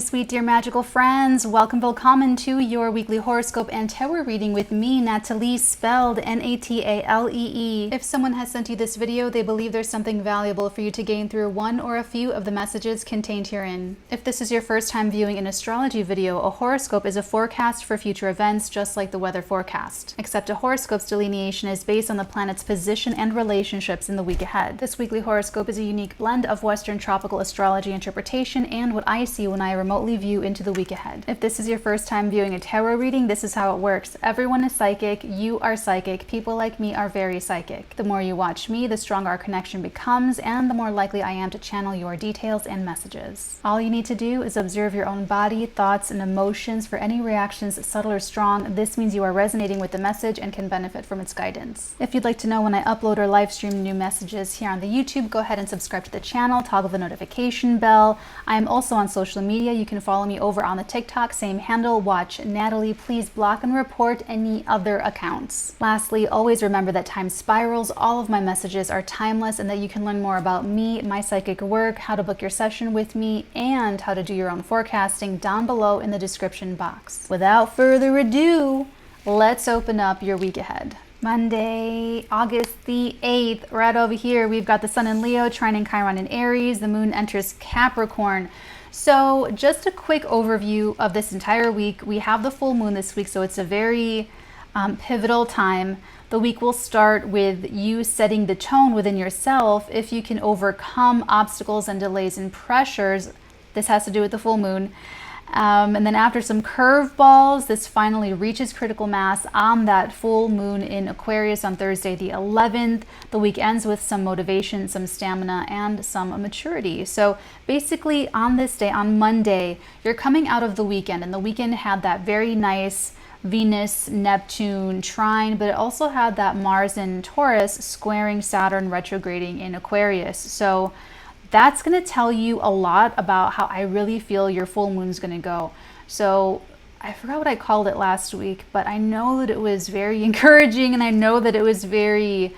sweet dear magical friends. Welcome, willkommen to your weekly horoscope and tarot reading with me, Natalie, spelled N-A-T-A-L-E-E. If someone has sent you this video, they believe there's something valuable for you to gain through one or a few of the messages contained herein. If this is your first time viewing an astrology video, a horoscope is a forecast for future events, just like the weather forecast. Except a horoscope's delineation is based on the planet's position and relationships in the week ahead. This weekly horoscope is a unique blend of Western tropical astrology interpretation and what I see when I remotely view into the week ahead. If this is your first time viewing a tarot reading, this is how it works. Everyone is psychic, you are psychic, people like me are very psychic. The more you watch me, the stronger our connection becomes, and the more likely I am to channel your details and messages. All you need to do is observe your own body, thoughts, and emotions for any reactions, subtle or strong. This means you are resonating with the message and can benefit from its guidance. If you'd like to know when I upload or live stream new messages here on the YouTube, go ahead and subscribe to the channel, toggle the notification bell. I am also on social media. You can follow me over on the TikTok, same handle, watch Natalie. Please block and report any other accounts. Lastly, always remember that time spirals. All of my messages are timeless and that you can learn more about me, my psychic work, how to book your session with me, and how to do your own forecasting down below in the description box. Without further ado, let's open up your week ahead. Monday, August the 8th, right over here, we've got the Sun in Leo, trining Chiron in Aries, the Moon enters Capricorn. So just a quick overview of this entire week. We have the full moon this week, so it's a very pivotal time. The week will start with you setting the tone within yourself. If you can overcome obstacles and delays and pressures, this has to do with the full moon. And then after some curveballs, this finally reaches critical mass on that full moon in Aquarius on Thursday the 11th. The week ends with some motivation, some stamina, and some maturity. So basically on this day, on Monday, you're coming out of the weekend, and the weekend had that very nice Venus, Neptune trine, but it also had that Mars in Taurus squaring Saturn retrograding in Aquarius. So that's going to tell you a lot about how I really feel your full moon is going to go. So I forgot what I called it last week, but I know that it was very encouraging, and I know that it was very,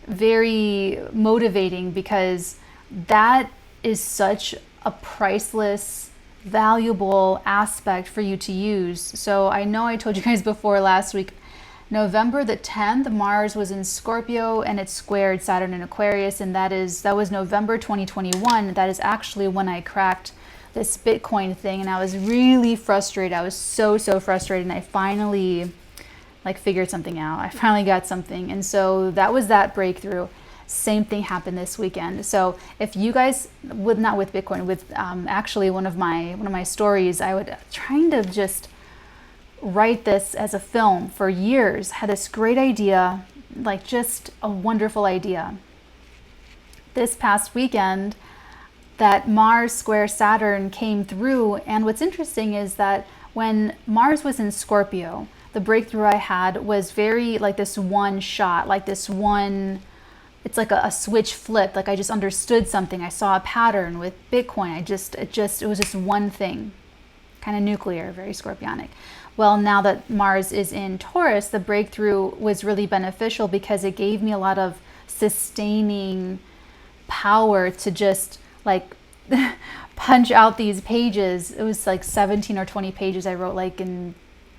very motivating, because that is such a priceless, valuable aspect for you to use. So I know I told you guys before last week, November the 10th, Mars was in Scorpio and it squared Saturn in Aquarius, and that was November 2021. That is actually when I cracked this Bitcoin thing, and I was really frustrated. I was so frustrated, and I finally figured something out. I finally got something, and so that was that breakthrough. Same thing happened this weekend. So if you guys not with Bitcoin, with actually one of my stories, I would trying to just write this as a film for years. Had this great idea, just a wonderful idea. This past weekend, that Mars square Saturn came through, and what's interesting is that when Mars was in Scorpio, the breakthrough I had was very this one shot, this one, it's like a switch flipped, I just understood something. I saw a pattern. With Bitcoin, it was just one thing, kind of nuclear, very scorpionic. Well, now that Mars is in Taurus, the breakthrough was really beneficial because it gave me a lot of sustaining power to just punch out these pages. It was 17 or 20 pages I wrote in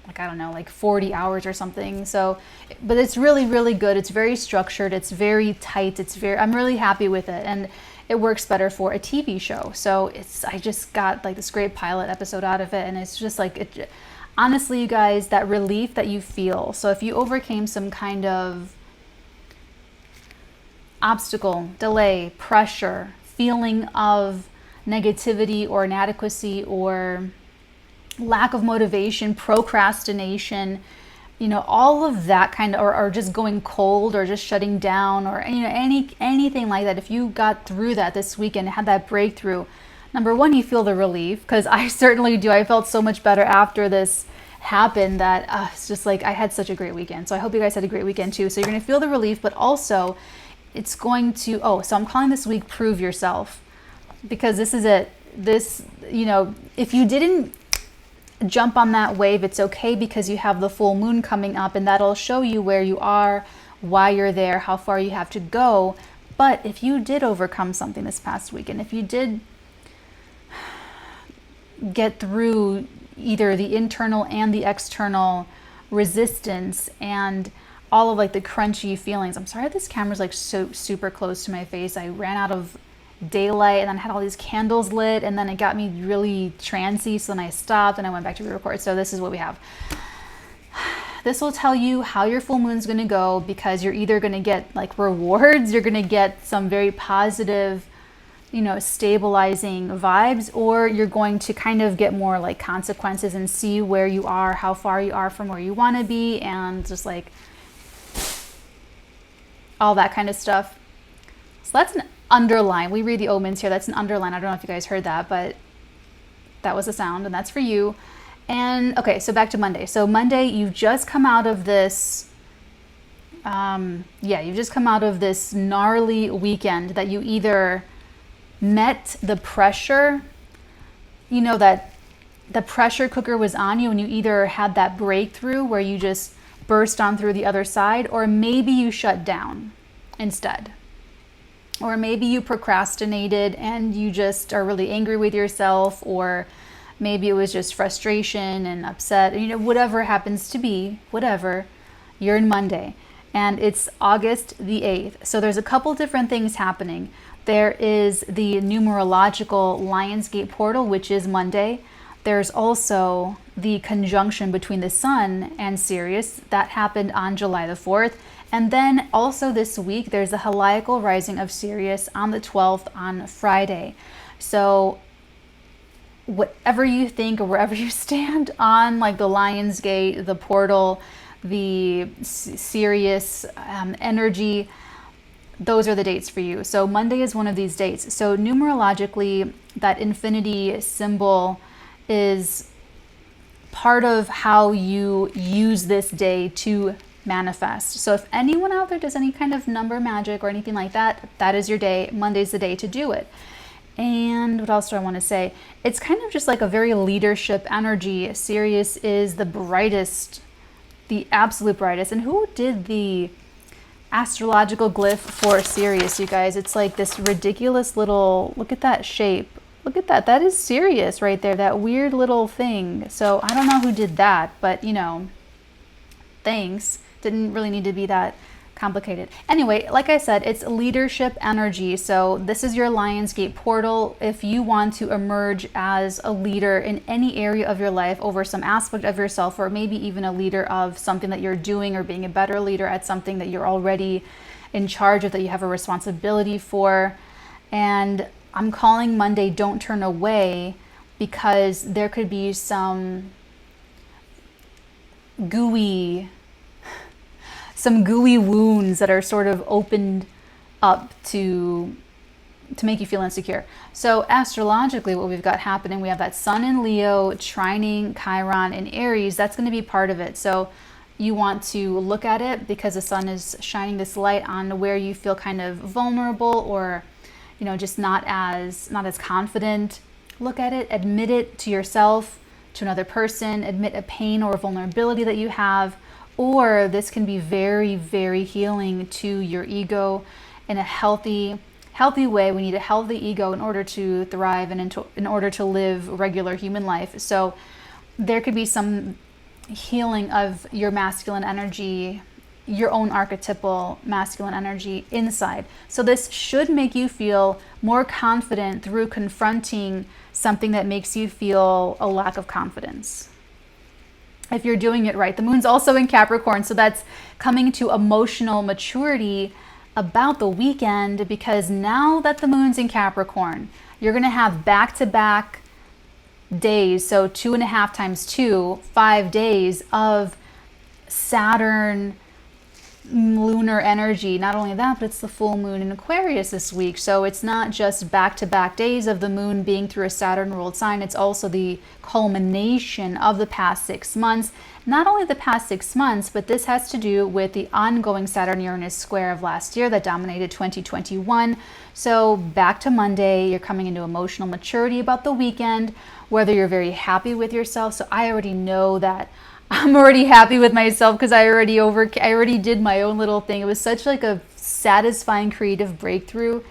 I don't know, 40 hours or something. So, but it's really, really good. It's very structured. It's very tight. I'm really happy with it. And it works better for a TV show. So I just got this great pilot episode out of it. And it's just honestly, you guys, that relief that you feel. So if you overcame some kind of obstacle, delay, pressure, feeling of negativity or inadequacy or lack of motivation, procrastination, all of that kind of, or just going cold or just shutting down, or anything like that. If you got through that this weekend, had that breakthrough, number one, you feel the relief, because I certainly do. I felt so much better after this happened that it's just I had such a great weekend. So I hope you guys had a great weekend too. So you're going to feel the relief, but also it's going to, so I'm calling this week Prove Yourself, because this is it. This, if you didn't jump on that wave, it's okay, because you have the full moon coming up, and that'll show you where you are, why you're there, how far you have to go. But if you did overcome something this past weekend, if you did get through either the internal and the external resistance and all of like the crunchy feelings. I'm sorry this camera's like so super close to my face. I ran out of daylight and then I had all these candles lit and then it got me really trancy, so then I stopped and I went back to re-record. So this is what we have. This will tell you how your full moon's going to go, because you're either going to get like rewards, you're going to get some very positive, you know, stabilizing vibes, or you're going to kind of get more like consequences and see where you are, how far you are from where you want to be, and just like all that kind of stuff. So that's an underline. We read the omens here. That's an underline. I don't know if you guys heard that, but that was a sound, and that's for you. And okay, so back to Monday. So Monday, you've just come out of this, you've just come out of this gnarly weekend that you either met the pressure, you know, that the pressure cooker was on you and you either had that breakthrough where you just burst on through the other side, or maybe you shut down instead. Or maybe you procrastinated and you just are really angry with yourself, or maybe it was just frustration and upset, you know, whatever happens to be, whatever, you're in Monday. And it's August the 8th. So there's a couple different things happening. There is the numerological Lionsgate portal, which is Monday. There's also the conjunction between the Sun and Sirius. That happened on July the 4th. And then also this week, there's the heliacal rising of Sirius on the 12th on Friday. So whatever you think or wherever you stand on like the Lionsgate, the portal, the Sirius energy, those are the dates for you. So Monday is one of these dates. So numerologically, that infinity symbol is part of how you use this day to manifest. So if anyone out there does any kind of number magic or anything like that, that is your day. Monday's the day to do it. And what else do I want to say? It's kind of just like a very leadership energy. Sirius is the brightest, the absolute brightest. And who did the astrological glyph for Sirius, you guys? It's like this ridiculous little, look at that shape. Look at that. That is Sirius right there, that weird little thing. So I don't know who did that, but you know, thanks. Didn't really need to be that complicated. Anyway, like I said, it's leadership energy. So this is your Lionsgate portal. If you want to emerge as a leader in any area of your life over some aspect of yourself, or maybe even a leader of something that you're doing, or being a better leader at something that you're already in charge of, that you have a responsibility for. And I'm calling Monday Don't Turn Away, because there could be some gooey wounds that are sort of opened up to make you feel insecure. So astrologically, what we've got happening, we have that Sun in Leo trining Chiron in Aries. That's going to be part of it. So you want to look at it because the Sun is shining this light on where you feel kind of vulnerable, or you know, just not as confident. Look at it, admit it to yourself, to another person, admit a pain or a vulnerability that you have. Or this can be very, very healing to your ego in a healthy way. We need a healthy ego in order to thrive and in order to live regular human life. So there could be some healing of your masculine energy, your own archetypal masculine energy inside. So this should make you feel more confident through confronting something that makes you feel a lack of confidence, if you're doing it right. The moon's also in Capricorn, so that's coming to emotional maturity about the weekend, because now that the moon's in Capricorn, you're going to have back-to-back days, so 2.5 times 2, 5 days of Saturn lunar energy. Not only that, but it's the full moon in Aquarius this week. So it's not just back-to-back days of the moon being through a Saturn ruled sign. It's also the culmination of the past 6 months. Not only the past 6 months, but this has to do with the ongoing Saturn-Uranus square of last year that dominated 2021. So back to Monday, you're coming into emotional maturity about the weekend, whether you're very happy with yourself. So I already know that I'm already happy with myself, because I already did my own little thing. It was such like a satisfying creative breakthrough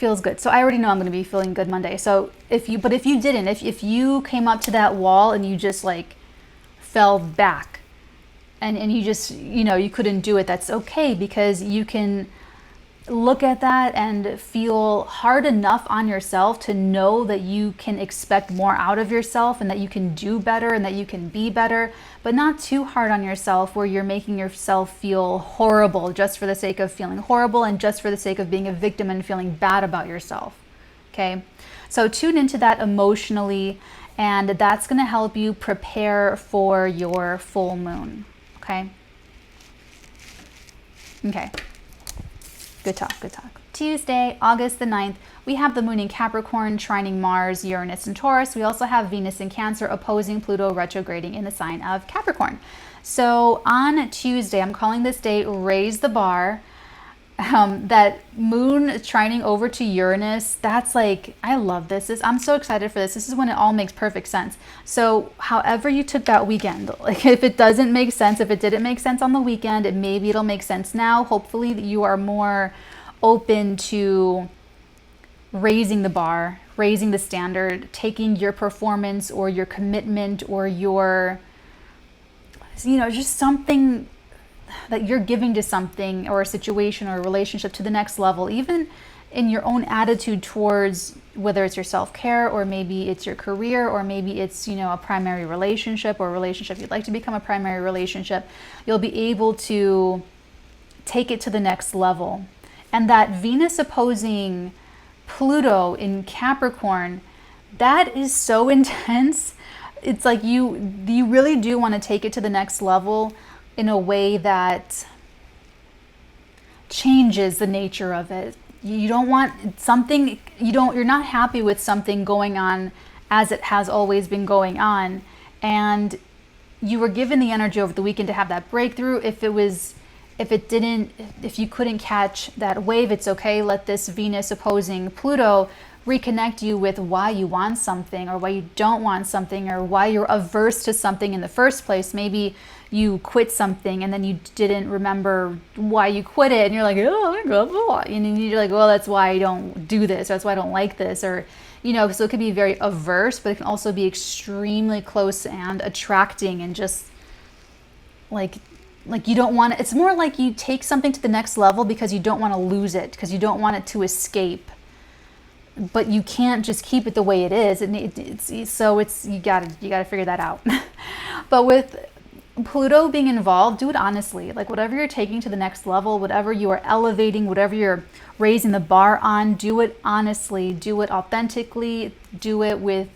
feels good. So I already know I'm going to be feeling good Monday. So if you didn't, if you came up to that wall and you just like fell back and you just, you know, you couldn't do it, that's okay, because you can look at that and feel hard enough on yourself to know that you can expect more out of yourself and that you can do better and that you can be better, but not too hard on yourself where you're making yourself feel horrible just for the sake of feeling horrible and just for the sake of being a victim and feeling bad about yourself. Okay, so tune into that emotionally, and that's going to help you prepare for your full moon. Okay. Good talk, good talk. Tuesday, August the 9th, we have the moon in Capricorn trining Mars, Uranus, and Taurus. We also have Venus in Cancer opposing Pluto retrograding in the sign of Capricorn. So on Tuesday, I'm calling this day Raise the Bar. That moon trining over to Uranus, that's like, I love this. I'm so excited for this. This is when it all makes perfect sense. So however you took that weekend, like if it doesn't make sense, if it didn't make sense on the weekend, maybe it'll make sense now. Hopefully you are more open to raising the bar, raising the standard, taking your performance or your commitment or your, you know, just something that you're giving to something or a situation or a relationship to the next level, even in your own attitude towards whether it's your self-care or maybe it's your career or maybe it's, you know, a primary relationship or a relationship you'd like to become a primary relationship. You'll be able to take it to the next level. And that Venus opposing Pluto in Capricorn, that is so intense. It's like you really do want to take it to the next level in a way that changes the nature of it. You don't want something, you're not happy with something going on as it has always been going on. And you were given the energy over the weekend to have that breakthrough. If you couldn't catch that wave, it's okay. Let this Venus opposing Pluto reconnect you with why you want something or why you don't want something or why you're averse to something in the first place. Maybe you quit something and then you didn't remember why you quit it and you're like, oh, and you're like, well, that's why I don't do this, or that's why I don't like this, or, you know, so it could be very averse, but it can also be extremely close and attracting and just like you don't want it. It's more like you take something to the next level because you don't want to lose it, because you don't want it to escape. But you can't just keep it the way it is. You gotta figure that out. But with Pluto being involved, do it honestly. Like whatever you're taking to the next level, whatever you are elevating, whatever you're raising the bar on, do it honestly, do it authentically, do it with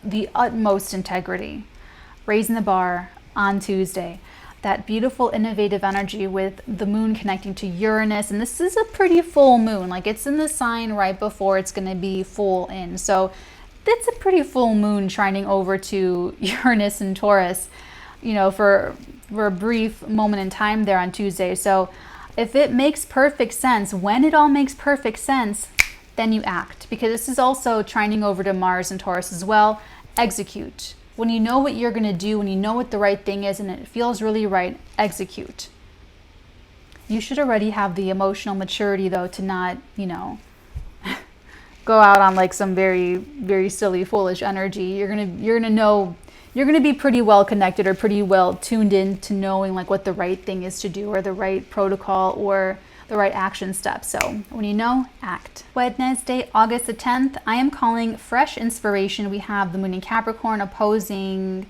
the utmost integrity. Raising the bar on Tuesday. That beautiful innovative energy with the moon connecting to Uranus, and this is a pretty full moon, like it's in the sign right before it's going to be full in, so it's a pretty full moon trining over to Uranus and Taurus, you know, for a brief moment in time there on Tuesday. So if it makes perfect sense, when it all makes perfect sense, then you act, because this is also trining over to Mars and Taurus as well. Execute. When you know what you're going to do, when you know what the right thing is and it feels really right, execute. You should already have the emotional maturity, though, to not, you know, go out on like some very, very silly, foolish energy. You're gonna be pretty well connected or pretty well tuned in to knowing like what the right thing is to do or the right protocol or the right action steps. So when you know, act. Wednesday, August the 10th, I am calling fresh inspiration. We have the moon in Capricorn opposing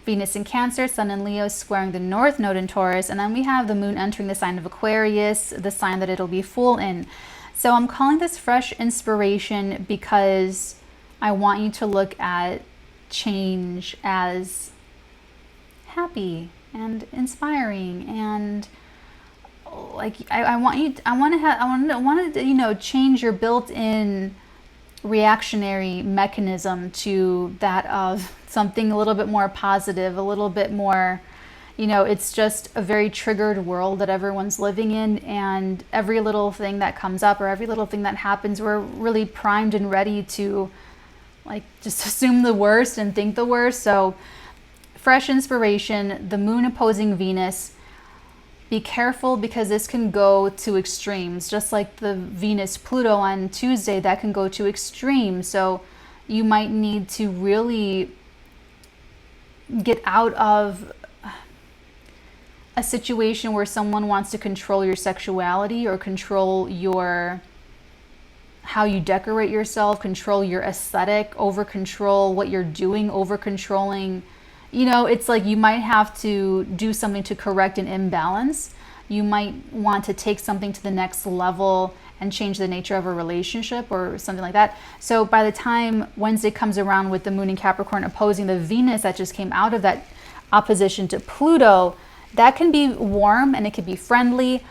Venus in Cancer, Sun in Leo squaring the North Node in Taurus, and then we have the moon entering the sign of Aquarius, the sign that it'll be full in. So I'm calling this fresh inspiration because I want you to look at change as happy and inspiring, and like I want to you know, change your built-in reactionary mechanism to that of something a little bit more positive, a little bit more, you know, it's just a very triggered world that everyone's living in, and every little thing that comes up or every little thing that happens, we're really primed and ready to like just assume the worst and think the worst. So fresh inspiration, the moon opposing Venus, be careful because this can go to extremes. Just like the Venus-Pluto on Tuesday, that can go to extremes. So you might need to really get out of a situation where someone wants to control your sexuality or control your how you decorate yourself, control your aesthetic, over control what you're doing, over controlling. You know, it's like you might have to do something to correct an imbalance. You might want to take something to the next level and change the nature of a relationship or something like that. So by the time Wednesday comes around with the moon in Capricorn opposing the Venus that just came out of that opposition to Pluto, that can be warm and it can be friendly.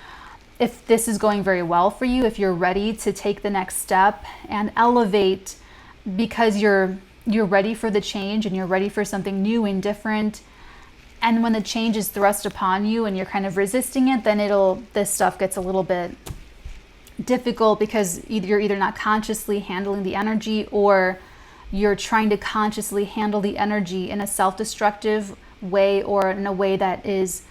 If this is going very well for you, if you're ready to take the next step and elevate because you're ready for the change and you're ready for something new and different, and when the change is thrust upon you and you're kind of resisting it, then this stuff gets a little bit difficult because you're either not consciously handling the energy or you're trying to consciously handle the energy in a self-destructive way or in a way that is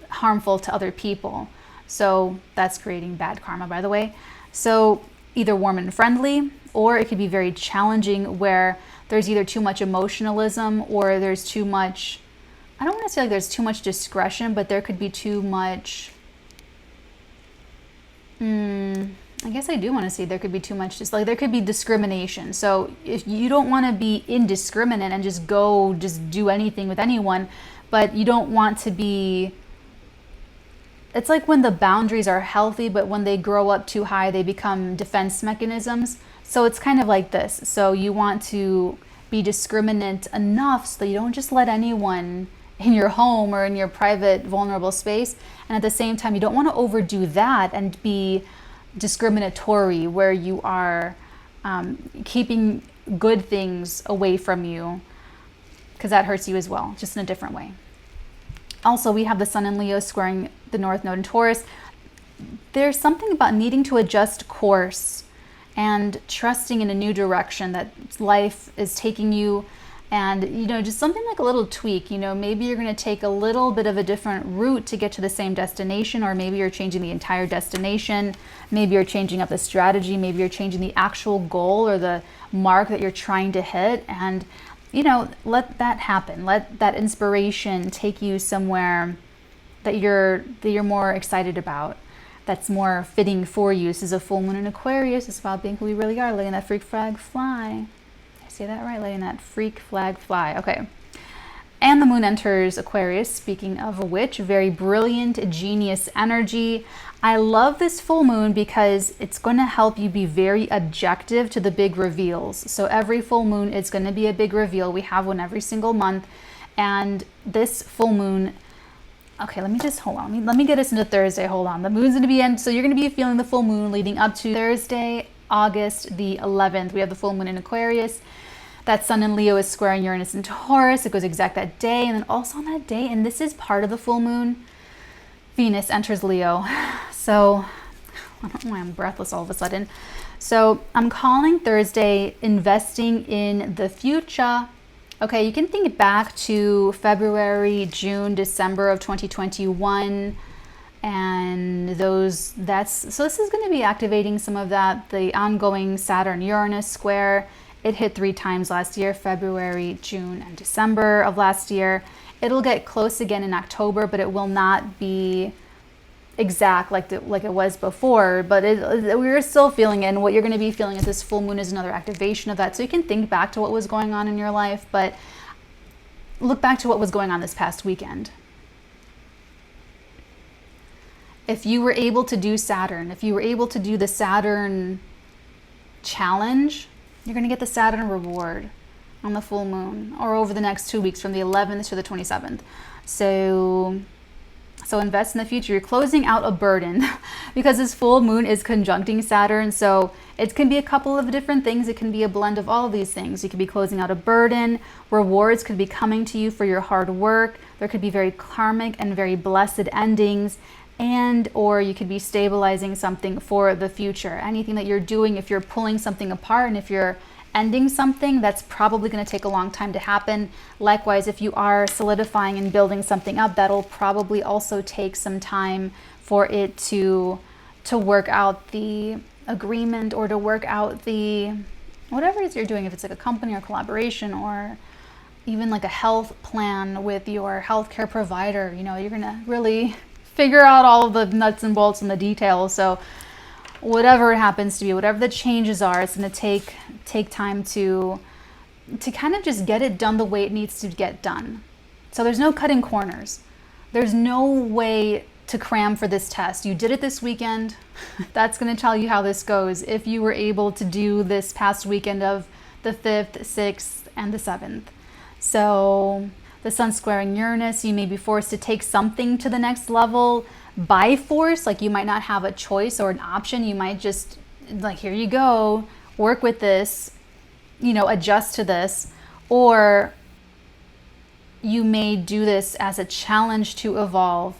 harmful to other people. So that's creating bad karma, by the way. So either warm and friendly, or it could be very challenging where there's either too much emotionalism or there's too much, I don't want to say like there's too much discretion, but there could be too much, I guess I do want to say there could be too much, just like there could be discrimination. So if you don't want to be indiscriminate and just do anything with anyone, but you don't want to be, it's like when the boundaries are healthy, but when they grow up too high, they become defense mechanisms. So it's kind of like this. So you want to be discriminant enough so that you don't just let anyone in your home or in your private vulnerable space. And at the same time, you don't want to overdo that and be discriminatory where you are keeping good things away from you, because that hurts you as well, just in a different way. Also, we have the Sun in Leo squaring the North Node in Taurus. There's something about needing to adjust course and trusting in a new direction that life is taking you, and just something like a little tweak. Maybe you're going to take a little bit of a different route to get to the same destination, or maybe you're changing the entire destination. Maybe you're changing up the strategy. Maybe you're changing the actual goal or the mark that you're trying to hit, and let that happen. Let that inspiration take you somewhere that you're more excited about, that's more fitting for you. This is a full moon in Aquarius. It's about being who we really are, letting that freak flag fly. Did I say that right? Letting that freak flag fly. Okay. And the moon enters Aquarius, speaking of which, very brilliant, genius energy. I love this full moon because it's going to help you be very objective to the big reveals. So every full moon is going to be a big reveal. We have one every single month. And this full moon, okay, let me just, hold on. Let me get us into Thursday. Hold on. The moon's going to be in, so you're going to be feeling the full moon leading up to Thursday, August the 11th. We have the full moon in Aquarius. That Sun in Leo is squaring Uranus in Taurus. It goes exact that day. And then also on that day, and this is part of the full moon, Venus enters Leo. So I don't know why I'm breathless all of a sudden. So I'm calling Thursday investing in the future. Okay, you can think back to February, June, December of 2021. And so this is going to be activating some of that, the ongoing Saturn-Uranus square. It hit 3 times last year, February, June, and December of last year. It'll get close again in October, but it will not be exact like it was before. But we're still feeling it, and what you're going to be feeling at this full moon is another activation of that. So you can think back to what was going on in your life, but look back to what was going on this past weekend. If you were able to do Saturn, if you were able to do the Saturn challenge, you're going to get the Saturn reward on the full moon, or over the next 2 weeks from the 11th to the 27th. So invest in the future. You're closing out a burden because this full moon is conjuncting Saturn. So it can be a couple of different things. It can be a blend of all of these things. You could be closing out a burden. Rewards could be coming to you for your hard work. There could be very karmic and very blessed endings. Or you could be stabilizing something for the future. Anything that you're doing, if you're pulling something apart and if you're ending something, that's probably going to take a long time to happen. Likewise, if you are solidifying and building something up, that'll probably also take some time for it to work out the agreement, or to work out the whatever it is you're doing, if it's like a company or collaboration, or even like a health plan with your healthcare provider. You know, you're gonna really figure out all of the nuts and bolts and the details. So whatever it happens to be, whatever the changes are, it's gonna take time to kind of just get it done the way it needs to get done. So there's no cutting corners. There's no way to cram for this test. You did it this weekend. That's going to tell you how this goes. If you were able to do this past weekend of the 5th, 6th, and the 7th. So the sun squaring Uranus, you may be forced to take something to the next level by force. Like, you might not have a choice or an option. You might just, like, here you go, work with this, you know, adjust to this. Or you may do this as a challenge to evolve,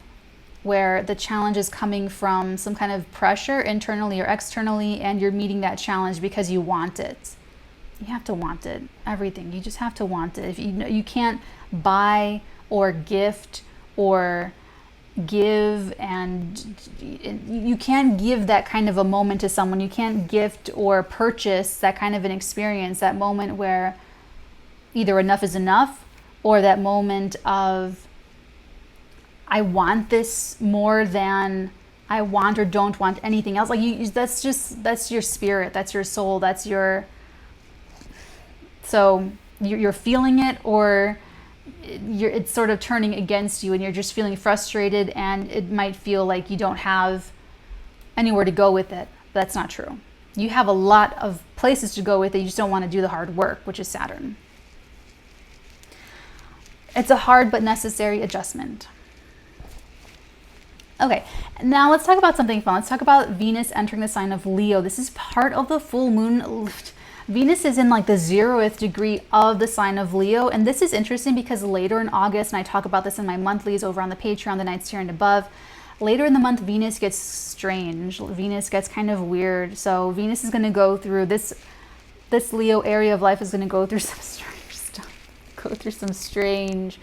where the challenge is coming from some kind of pressure internally or externally, and you're meeting that challenge because you want it. You have to want it. Everything. You just have to want it. If you can't buy or gift or give, and you can't give that kind of a moment to someone. You can't gift or purchase that kind of an experience, that moment where either enough is enough, or that moment of, I want this more than I want or don't want anything else. Like, that's your spirit, that's your soul, that's your, so you're feeling it, or it's sort of turning against you, and you're just feeling frustrated, and it might feel like you don't have anywhere to go with it. But that's not true. You have a lot of places to go with it. You just don't want to do the hard work, which is Saturn. It's a hard but necessary adjustment. Okay, now let's talk about something fun. Let's talk about Venus entering the sign of Leo. This is part of the full moon. Venus is in like the 0th degree of the sign of Leo. And this is interesting because later in August, and I talk about this in my monthlies over on the Patreon, the nights here and above, later in the month, Venus gets strange. Venus gets kind of weird. So Venus is going to go through this Leo area of life is going to go through some strange stuff. Go through some strangeness.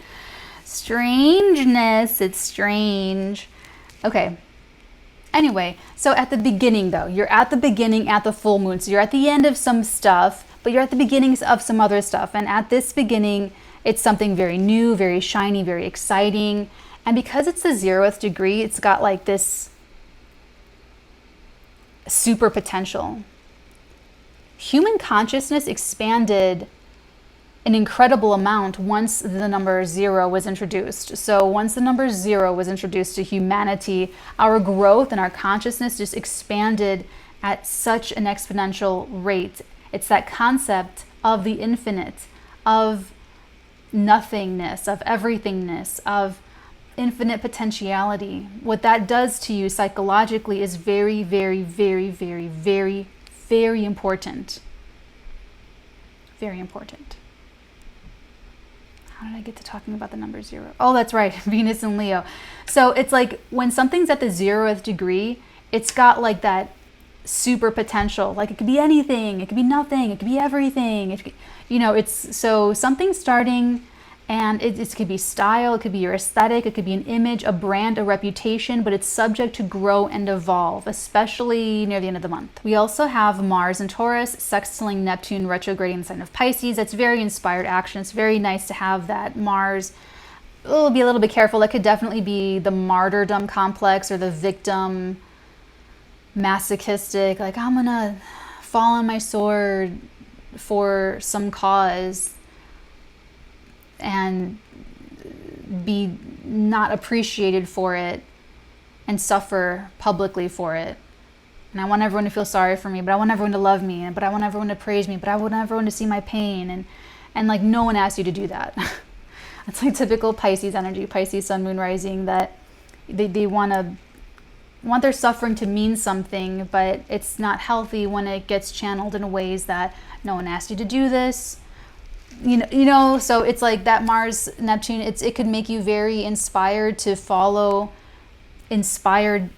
It's strange. Okay. Anyway, so at the beginning though, you're at the beginning at the full moon. So you're at the end of some stuff, but you're at the beginnings of some other stuff. And at this beginning, it's something very new, very shiny, very exciting. And because it's the 0th degree, it's got like this super potential. Human consciousness expanded an incredible amount once the number 0 was introduced. So once the number 0 was introduced to humanity, our growth and our consciousness just expanded at such an exponential rate. It's that concept of the infinite, of nothingness, of everythingness, of infinite potentiality. What that does to you psychologically is very, very, very, very, very, very important. Very important. How did I get to talking about the number 0? Oh, that's right, Venus and Leo. So it's like when something's at the 0th degree, it's got like that super potential. Like it could be anything, it could be nothing, it could be everything. It could, you know, it's so something starting, and it could be style, it could be your aesthetic, it could be an image, a brand, a reputation, but it's subject to grow and evolve, especially near the end of the month. We also have Mars in Taurus, sextiling Neptune, retrograding in the sign of Pisces. That's very inspired action. It's very nice to have that Mars. Oh, be a little bit careful. That could definitely be the martyrdom complex or the victim masochistic, like I'm gonna fall on my sword for some cause and be not appreciated for it and suffer publicly for it. And I want everyone to feel sorry for me, but I want everyone to love me, but I want everyone to praise me, but I want everyone to see my pain. And like no one asked you to do that. It's like typical Pisces energy, Pisces sun, moon, rising, that they want their suffering to mean something, but it's not healthy when it gets channeled in ways that no one asked you to do this. You know, so it's like that Mars Neptune, it could make you very inspired to follow inspired,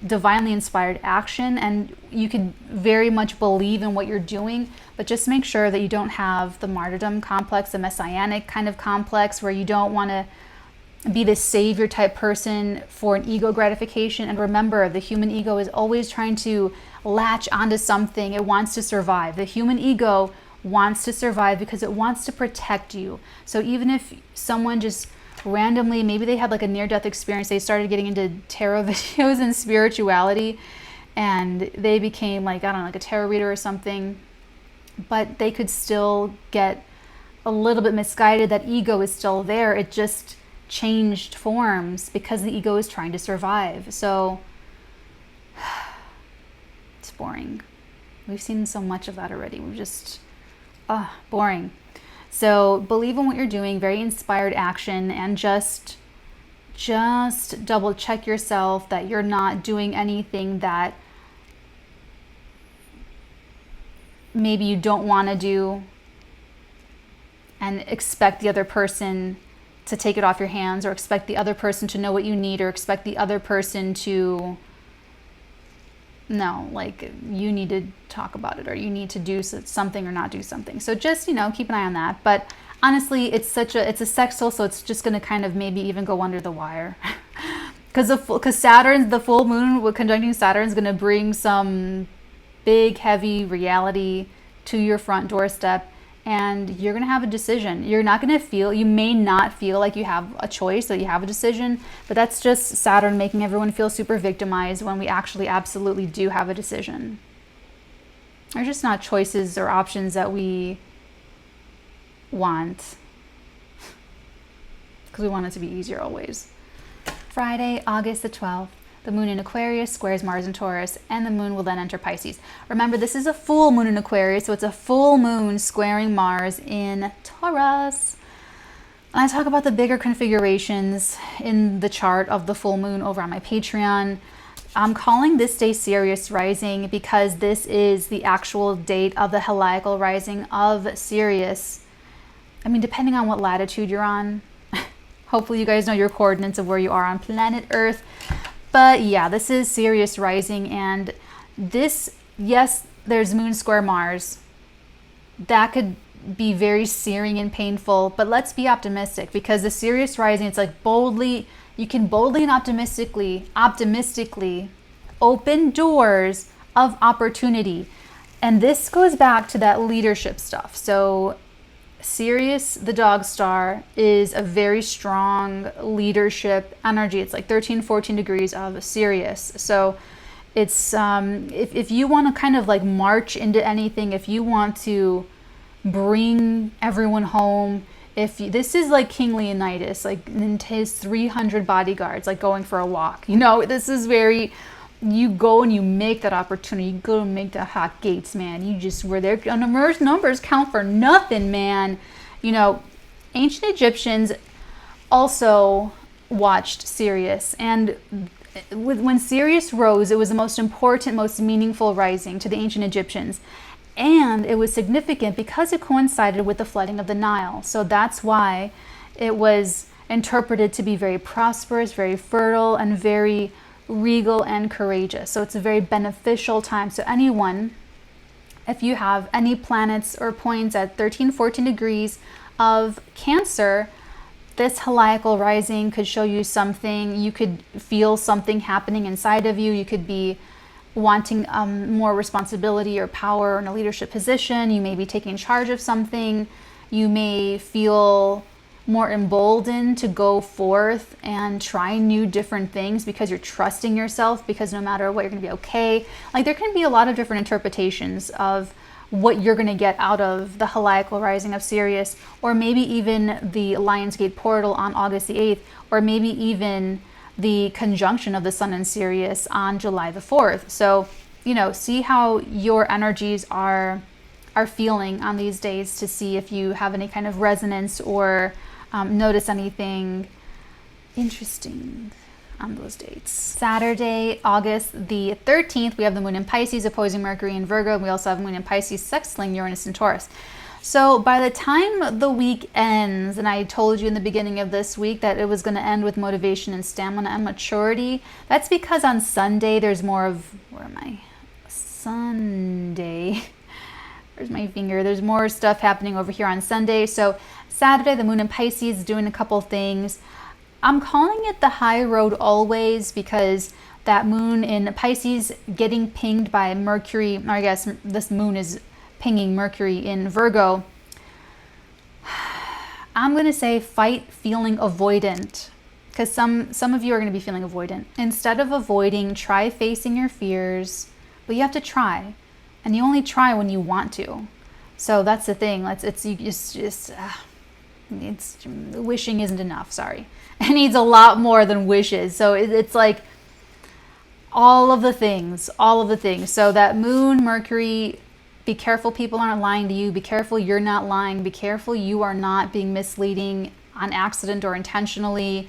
divinely inspired action, and you can very much believe in what you're doing, but just make sure that you don't have the martyrdom complex, the messianic kind of complex where you don't want to be this savior type person for an ego gratification. And remember, the human ego is always trying to latch onto something. It wants to survive. The human ego wants to survive because it wants to protect you. So even if someone just randomly, maybe they had like a near-death experience, they started getting into tarot videos and spirituality, and they became like, I don't know, like a tarot reader or something, but they could still get a little bit misguided. That ego is still there. It just changed forms because the ego is trying to survive. So it's boring. We've seen so much of that already. We're just boring. So believe in what you're doing, very inspired action, and just double check yourself that you're not doing anything that maybe you don't want to do, and expect the other person to take it off your hands, or expect the other person to know what you need, or expect the other person to no, like you need to talk about it, or you need to do something or not do something. So just, keep an eye on that. But honestly, it's a sextile, so it's just going to kind of maybe even go under the wire. Because Saturn, the full moon conjuncting Saturn is going to bring some big, heavy reality to your front doorstep, and you're going to have a decision. You're not going to feel, you may not feel like you have a choice, that you have a decision, but that's just Saturn making everyone feel super victimized when we actually absolutely do have a decision. They're just not choices or options that we want, because we want it to be easier always. Friday, August the 12th. The moon in Aquarius squares Mars in Taurus, and the moon will then enter Pisces. Remember, this is a full moon in Aquarius, so it's a full moon squaring Mars in Taurus. And I talk about the bigger configurations in the chart of the full moon over on my Patreon. I'm calling this day Sirius rising because this is the actual date of the heliacal rising of Sirius. I mean, depending on what latitude you're on. Hopefully you guys know your coordinates of where you are on planet Earth. But yeah, this is Sirius rising, and this, yes, there's moon square Mars. That could be very searing and painful, but let's be optimistic, because the Sirius rising, it's like you can boldly and optimistically open doors of opportunity. And this goes back to that leadership stuff. So Sirius, the dog star, is a very strong leadership energy. It's like 13, 14 degrees of Sirius. So it's, if you want to kind of like march into anything, if you want to bring everyone home, this is like King Leonidas, like his 300 bodyguards, like going for a walk. This is very, you go and you make that opportunity. You go and make the hot gates, man. You just were there. Numbers count for nothing, man. Ancient Egyptians also watched Sirius, and when Sirius rose, it was the most important, most meaningful rising to the ancient Egyptians. And it was significant because it coincided with the flooding of the Nile. So that's why it was interpreted to be very prosperous, very fertile, and very regal and courageous. So it's a very beneficial time. So anyone, if you have any planets or points at 13, 14 degrees of Cancer, this heliacal rising could show you something. You could feel something happening inside of you. You could be wanting more responsibility or power in a leadership position. You may be taking charge of something. You may feel more emboldened to go forth and try new different things because you're trusting yourself, because no matter what, you're going to be okay. Like, there can be a lot of different interpretations of what you're going to get out of the heliacal rising of Sirius, or maybe even the Lionsgate portal on August the 8th, or maybe even the conjunction of the Sun and Sirius on July the 4th. So, see how your energies are feeling on these days, to see if you have any kind of resonance or notice anything interesting on those dates. Saturday, August the 13th, we have the moon in Pisces opposing Mercury in Virgo. We also have moon in Pisces sextiling Uranus and Taurus. So by the time the week ends, and I told you in the beginning of this week that it was going to end with motivation and stamina and maturity, that's because on Sunday there's more of, where am I? Sunday. Where's my finger? There's more stuff happening over here on Sunday. So Saturday, the moon in Pisces is doing a couple things. I'm calling it the high road always because that moon in Pisces getting pinged by Mercury, or I guess this moon is pinging Mercury in Virgo. I'm going to say fight feeling avoidant, because some of you are going to be feeling avoidant. Instead of avoiding, try facing your fears, but you have to try, and you only try when you want to. So that's the thing. Wishing isn't enough. Sorry, it needs a lot more than wishes. So it's like all of the things. So that moon, Mercury. Be careful people aren't lying to you. Be careful you're not lying. Be careful you are not being misleading on accident or intentionally.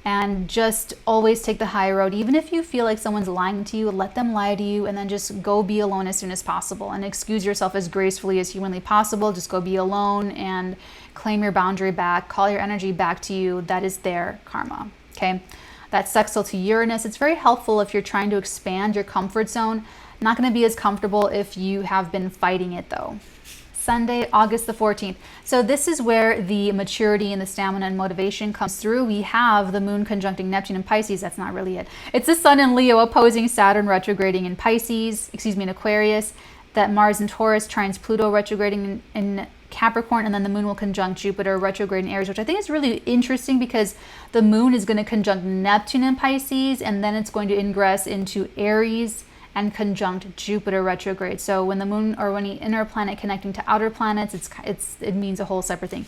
And just always take the high road. Even if you feel like someone's lying to you, let them lie to you, and then just go be alone as soon as possible. And excuse yourself as gracefully as humanly possible. Just go be alone and claim your boundary back. Call your energy back to you. That is their karma. Okay? That's sextile to Uranus. It's very helpful if you're trying to expand your comfort zone. Not going to be as comfortable if you have been fighting it though. Sunday, August the 14th. So this is where the maturity and the stamina and motivation comes through. We have the moon conjuncting Neptune in Pisces. That's not really it. It's the sun in Leo opposing Saturn retrograding in Pisces, in Aquarius. That Mars in Taurus trines Pluto retrograding in Capricorn, and then the moon will conjunct Jupiter retrograde in Aries, which I think is really interesting because the moon is going to conjunct Neptune in Pisces, and then it's going to ingress into Aries and conjunct Jupiter retrograde. So when the moon, or when the inner planet connecting to outer planets, it means a whole separate thing.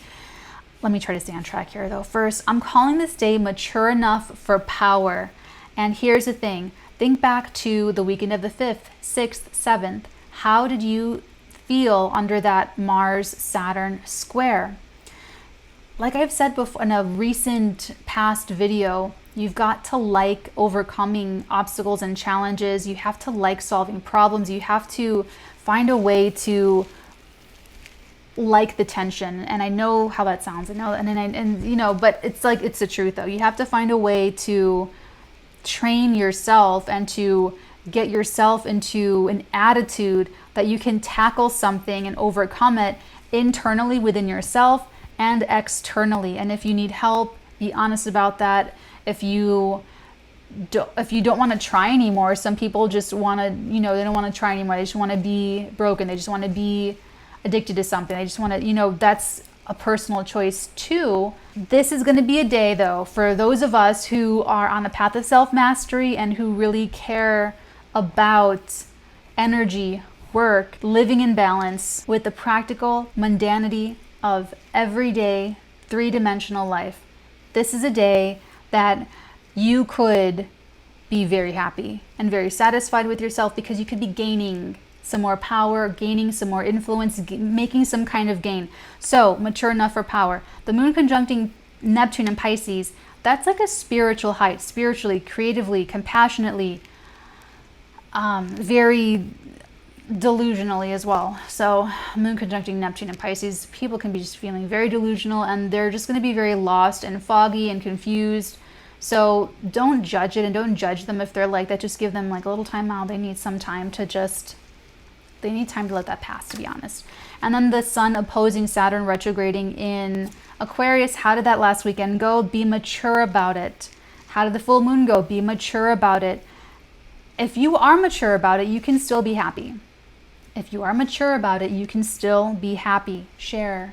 Let me try to stay on track here though. First, I'm calling this day mature enough for power. And here's the thing. Think back to the weekend of the 5th, 6th, 7th. How did you feel under that Mars-Saturn square? Like I've said before in a recent past video, you've got to like overcoming obstacles and challenges. You have to like solving problems. You have to find a way to like the tension. And I know how that sounds. I know, but it's like, it's the truth though. You have to find a way to train yourself and to get yourself into an attitude that you can tackle something and overcome it internally within yourself and externally. And if you need help, be honest about that. If you don't want to try anymore, some people just want to, they don't want to try anymore. They just want to be broken. They just want to be addicted to something. They just want to, that's a personal choice too. This is going to be a day though, for those of us who are on a path of self-mastery and who really care about energy, work, living in balance with the practical mundanity of everyday three-dimensional life. This is a day that you could be very happy and very satisfied with yourself because you could be gaining some more power, gaining some more influence, making some kind of gain. So, mature enough for power. The moon conjuncting Neptune in Pisces, that's like a spiritual height, spiritually, creatively, compassionately, very delusionally as well. So moon conjuncting Neptune in Pisces, people can be just feeling very delusional and they're just going to be very lost and foggy and confused. So don't judge it and don't judge them if they're like that. Just give them like a little time out. They need some time to they need time to let that pass, to be honest. And then the sun opposing Saturn retrograding in Aquarius. How did that last weekend go? Be mature about it. How did the full moon go? Be mature about it. If you are mature about it, you can still be happy. If you are mature about it, you can still be happy. Share.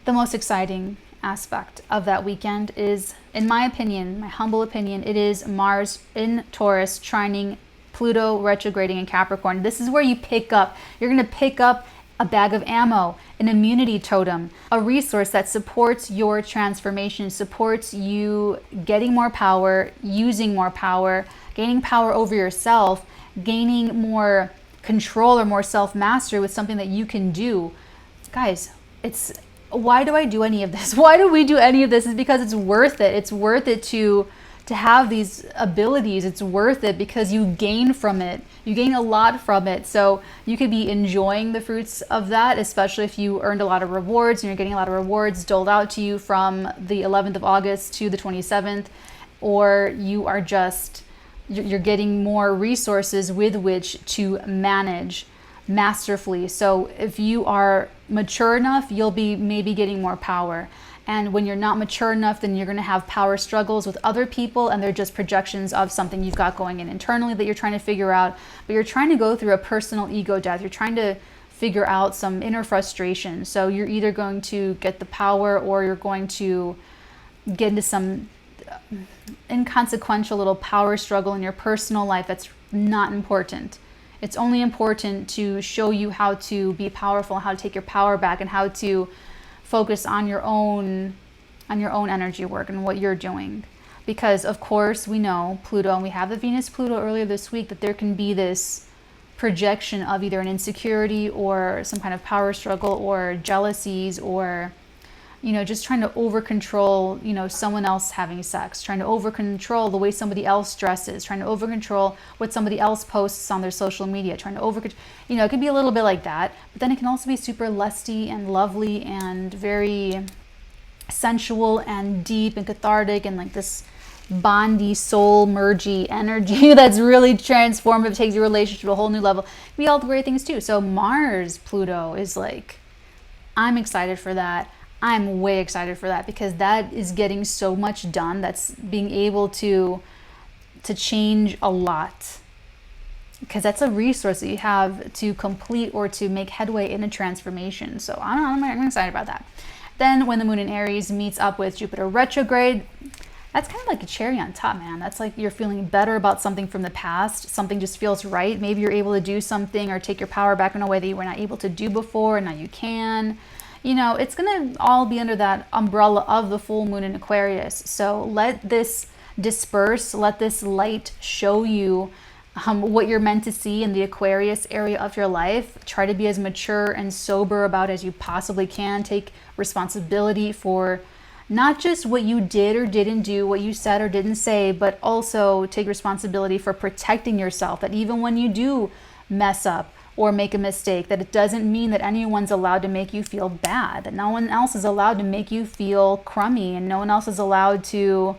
The most exciting aspect of that weekend is, in my opinion, my humble opinion, it is Mars in Taurus trining Pluto retrograding in Capricorn. This is where you're going to pick up a bag of ammo, an immunity totem, a resource that supports your transformation, supports you getting more power, using more power, gaining power over yourself, gaining more control or more self-mastery with something that you can do. Guys, why do I do any of this? Why do we do any of this? Is because it's worth it. It's worth it to to have these abilities, it's worth it because you gain from it. You gain a lot from it. So you could be enjoying the fruits of that, especially if you earned a lot of rewards and you're getting a lot of rewards doled out to you from the 11th of August to the 27th, or you are just, you're getting more resources with which to manage masterfully. So if you are mature enough, you'll be maybe getting more power. And when you're not mature enough, then you're going to have power struggles with other people, and they're just projections of something you've got going in internally that you're trying to figure out. But you're trying to go through a personal ego death. You're trying to figure out some inner frustration. So you're either going to get the power, or you're going to get into some inconsequential little power struggle in your personal life that's not important. It's only important to show you how to be powerful, how to take your power back, and how to focus on your own energy work and what you're doing. Because of course we know Pluto, and we have the Venus Pluto earlier this week, that there can be this projection of either an insecurity or some kind of power struggle or jealousies, or just trying to over control someone else having sex, trying to over control the way somebody else dresses, trying to over control what somebody else posts on their social media, trying to over, it could be a little bit like that. But then it can also be super lusty and lovely and very sensual and deep and cathartic, and like this bondy soul mergy energy that's really transformative, takes your relationship to a whole new level. It can be all the great things too. So Mars Pluto is like, I'm excited for that. I'm way excited for that, because that is getting so much done. That's being able to change a lot, because that's a resource that you have to complete or to make headway in a transformation. So I'm excited about that. Then when the moon in Aries meets up with Jupiter retrograde, that's kind of like a cherry on top, man. That's like you're feeling better about something from the past. Something just feels right. Maybe you're able to do something or take your power back in a way that you were not able to do before, and now you can. It's going to all be under that umbrella of the full moon in Aquarius. So let this disperse, let this light show you what you're meant to see in the Aquarius area of your life. Try to be as mature and sober about as you possibly can. Take responsibility for not just what you did or didn't do, what you said or didn't say, but also take responsibility for protecting yourself. That even when you do mess up or make a mistake, that it doesn't mean that anyone's allowed to make you feel bad, that no one else is allowed to make you feel crummy, and no one else is allowed to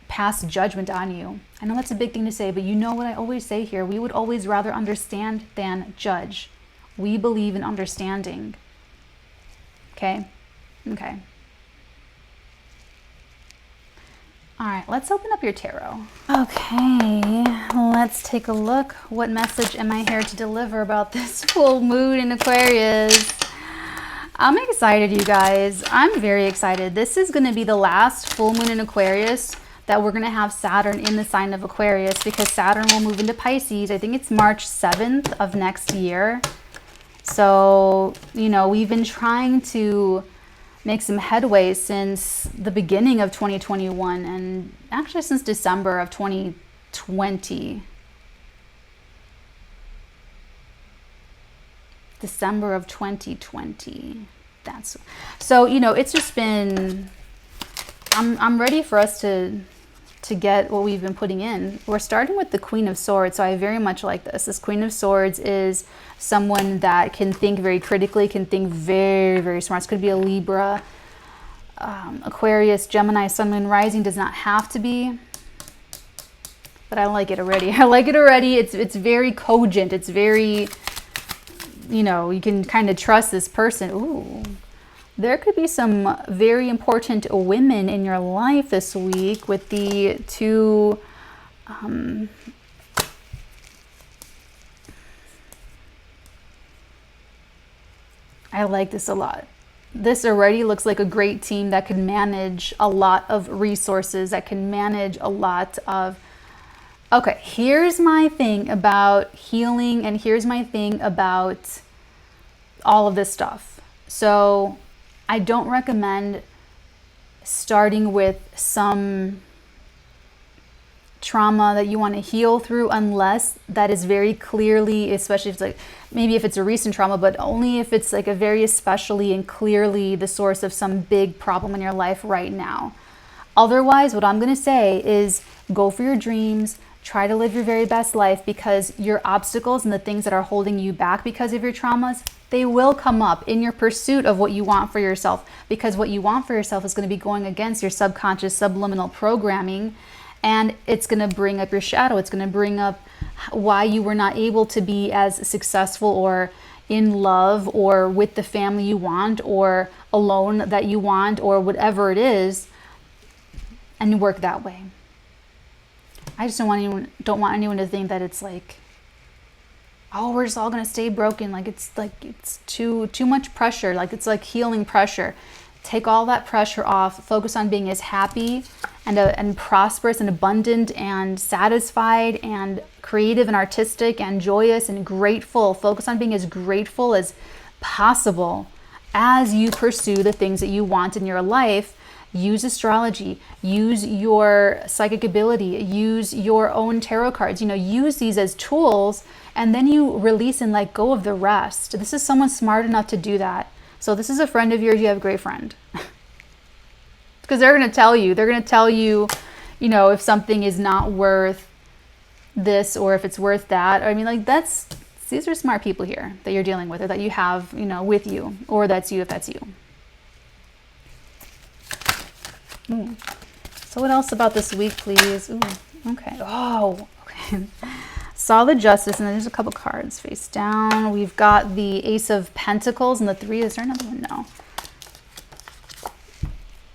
pass judgment on you. I know that's a big thing to say, but you know what I always say here, we would always rather understand than judge. We believe in understanding. Okay? Okay. All right, let's open up your tarot. Okay, let's take a look. What message am I here to deliver about this full moon in Aquarius? I'm excited, you guys. I'm very excited. This is going to be the last full moon in Aquarius that we're going to have Saturn in the sign of Aquarius, because Saturn will move into Pisces. I think it's March 7th of next year. So, we've been trying to make some headway since the beginning of 2021, and actually since December of 2020. December of 2020. That's so, it's just been, I'm ready for us to get what we've been putting in. We're starting with the Queen of Swords, so I very much like this. This Queen of Swords is someone that can think very critically, can think very, very smart. This could be a Libra, Aquarius, Gemini, Sun, Moon, Rising. Does not have to be, but I like it already. I like it already. It's very cogent. It's very, you can kind of trust this person. Ooh. There could be some very important women in your life this week with the two I like this a lot. This already looks like a great team that can manage a lot of resources, that can manage a lot of... Okay, here's my thing about healing, and here's my thing about all of this stuff. So I don't recommend starting with some trauma that you want to heal through unless that is very clearly, especially if it's like, maybe if it's a recent trauma, but only if it's like a very especially and clearly the source of some big problem in your life right now. Otherwise, what I'm going to say is Go for your dreams. Try to live your very best life, because your obstacles and the things that are holding you back because of your traumas, they will come up in your pursuit of what you want for yourself, because what you want for yourself is going to be going against your subconscious subliminal programming, and it's going to bring up your shadow. It's going to bring up why you were not able to be as successful or in love or with the family you want or alone that you want or whatever it is, and work that way. I just don't want anyone to think that it's like, oh, we're just all gonna stay broken. Like it's too much pressure. Like it's like healing pressure. Take all that pressure off. Focus on being as happy and prosperous and abundant and satisfied and creative and artistic and joyous and grateful. Focus on being as grateful as possible as you pursue the things that you want in your life. Use astrology, use your psychic ability, use your own tarot cards, use these as tools, and then you release and let go of the rest. This is someone smart enough to do that. So this is a friend of yours, you have a great friend. Because they're going to tell you, if something is not worth this or if it's worth that. I mean, like these are smart people here that you're dealing with, or that you have, with you, or that's you if that's you. Ooh. So what else about this week, please? Ooh, okay. Oh, okay. Solid Justice, and then there's a couple cards face down. We've got the Ace of Pentacles and the Three. Is there another one? No.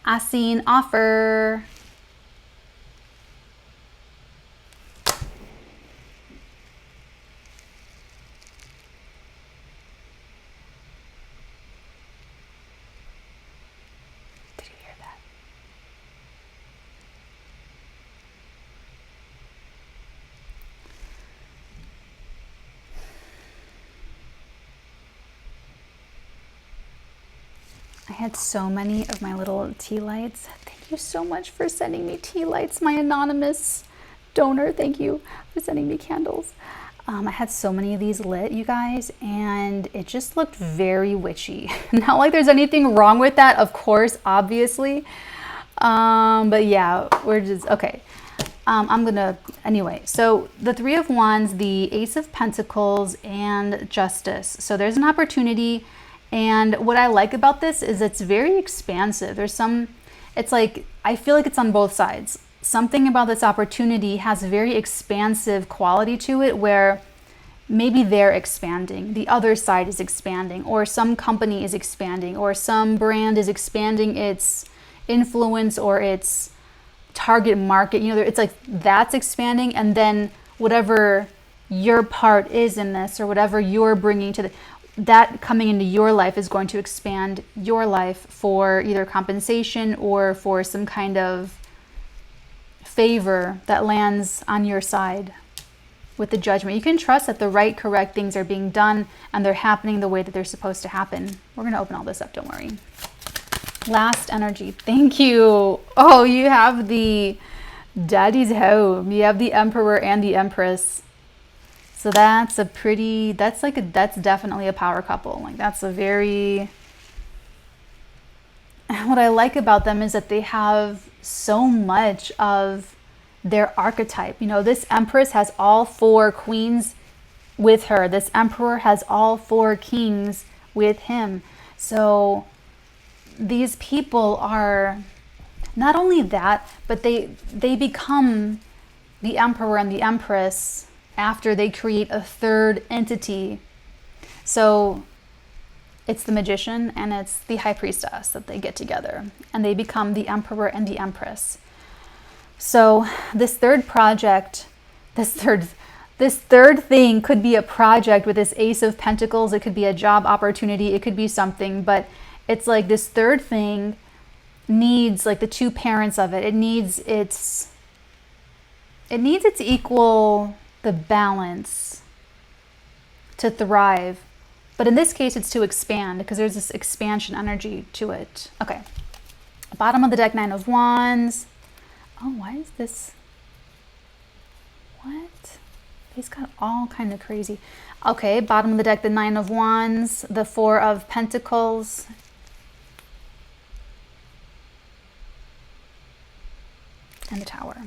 Asking Offer. I had so many of my little tea lights. Thank you so much for sending me tea lights, my anonymous donor. Thank you for sending me candles. I had so many of these lit, you guys, and it just looked very witchy. Not like there's anything wrong with that, of course, obviously. But yeah, we're just, okay. Anyway, so the Three of Wands, the Ace of Pentacles, and Justice. So there's an opportunity. And what I like about this is it's very expansive. It's like, I feel like it's on both sides. Something about this opportunity has a very expansive quality to it, where maybe they're expanding, the other side is expanding, or some company is expanding, or some brand is expanding its influence or its target market. It's like that's expanding, and then whatever your part is in this, or whatever you're bringing to that coming into your life is going to expand your life for either compensation or for some kind of favor that lands on your side with the Judgment. You can trust that the right, correct things are being done and they're happening the way that they're supposed to happen. We're going to open all this up, don't worry. Last energy. Thank you. Oh, you have the Daddy's Home. You have the Emperor and the Empress. So that's definitely a power couple. Like that's a very, what I like about them is that they have so much of their archetype. This Empress has all 4 queens with her. This Emperor has all 4 kings with him. So these people are not only that, but they become the Emperor and the Empress after they create a third entity. So it's the Magician and it's the High Priestess that they get together, and they become the Emperor and the Empress. So this third project, this third thing could be a project with this Ace of Pentacles. It could be a job opportunity. It could be something, but it's like this third thing needs like the 2 parents of it. It needs its equal, the balance to thrive. But in this case, it's to expand, because there's this expansion energy to it. Okay. Bottom of the deck, 9 of Wands. Oh, why is this? What? These got all kind of crazy. Okay, bottom of the deck, the 9 of Wands, the 4 of Pentacles, and the Tower.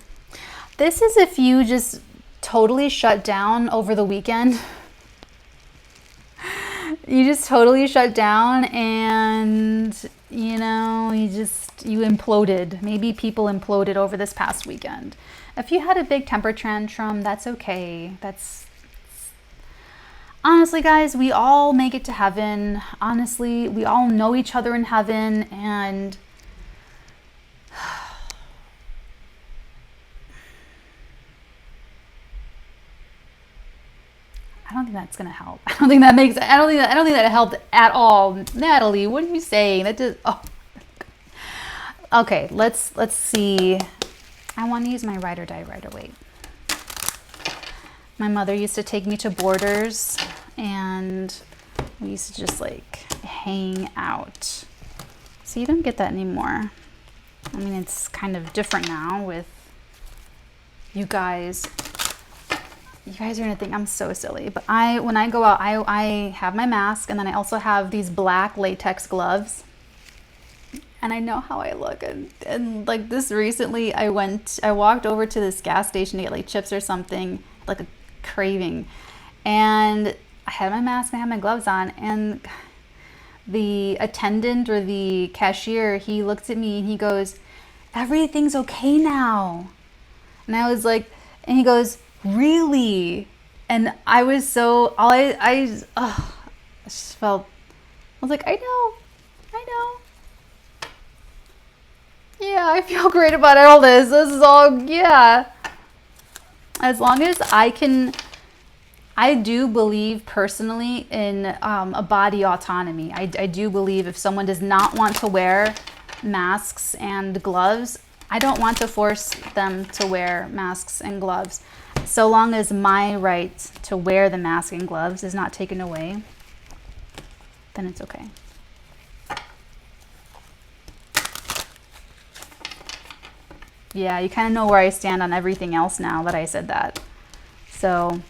This is if you just totally shut down over the weekend. You just totally shut down and, you know, you imploded. Maybe people imploded over this past weekend. If you had a big temper tantrum, that's okay. Honestly, guys, we all make it to heaven. Honestly, we all know each other in heaven, and I don't think that's gonna help. I don't think that helped at all. Natalie, what are you saying? That just okay, let's see. I want to use my ride or die right away. My mother used to take me to Borders, and we used to just like hang out. So you don't get that anymore. I mean, it's kind of different now with you guys. You guys are gonna think I'm so silly, but when I go out, I have my mask, and then I also have these black latex gloves, and I know how I look. And like this recently, I walked over to this gas station to get like chips or something, like a craving, and I had my mask and I had my gloves on, and the attendant or the cashier, he looks at me and he goes, "Everything's okay now." And I was like, and he goes, "Really?" And I was so, I just felt, I was like, I know. Yeah, I feel great about all this. This is all, yeah. As long as I do believe personally in a body autonomy. I do believe if someone does not want to wear masks and gloves, I don't want to force them to wear masks and gloves. So long as my right to wear the mask and gloves is not taken away, then it's okay. Yeah, you kind of know where I stand on everything else now that I said that. So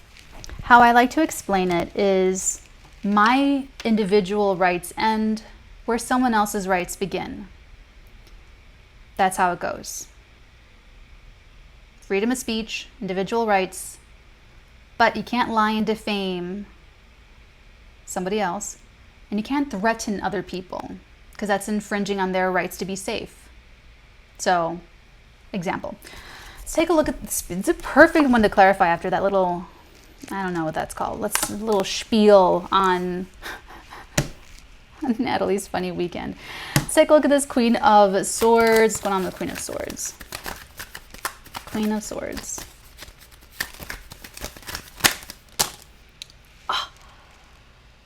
how I like to explain it is my individual rights end where someone else's rights begin. That's how it goes. Freedom of speech, individual rights, but you can't lie and defame somebody else, and you can't threaten other people because that's infringing on their rights to be safe. So, example. Let's take a look at this. It's a perfect one to clarify after that little, I don't know what that's called. Let's a little spiel on Natalie's funny weekend. Let's take a look at this Queen of Swords. What's going on with the Queen of Swords? Queen of Swords. Oh,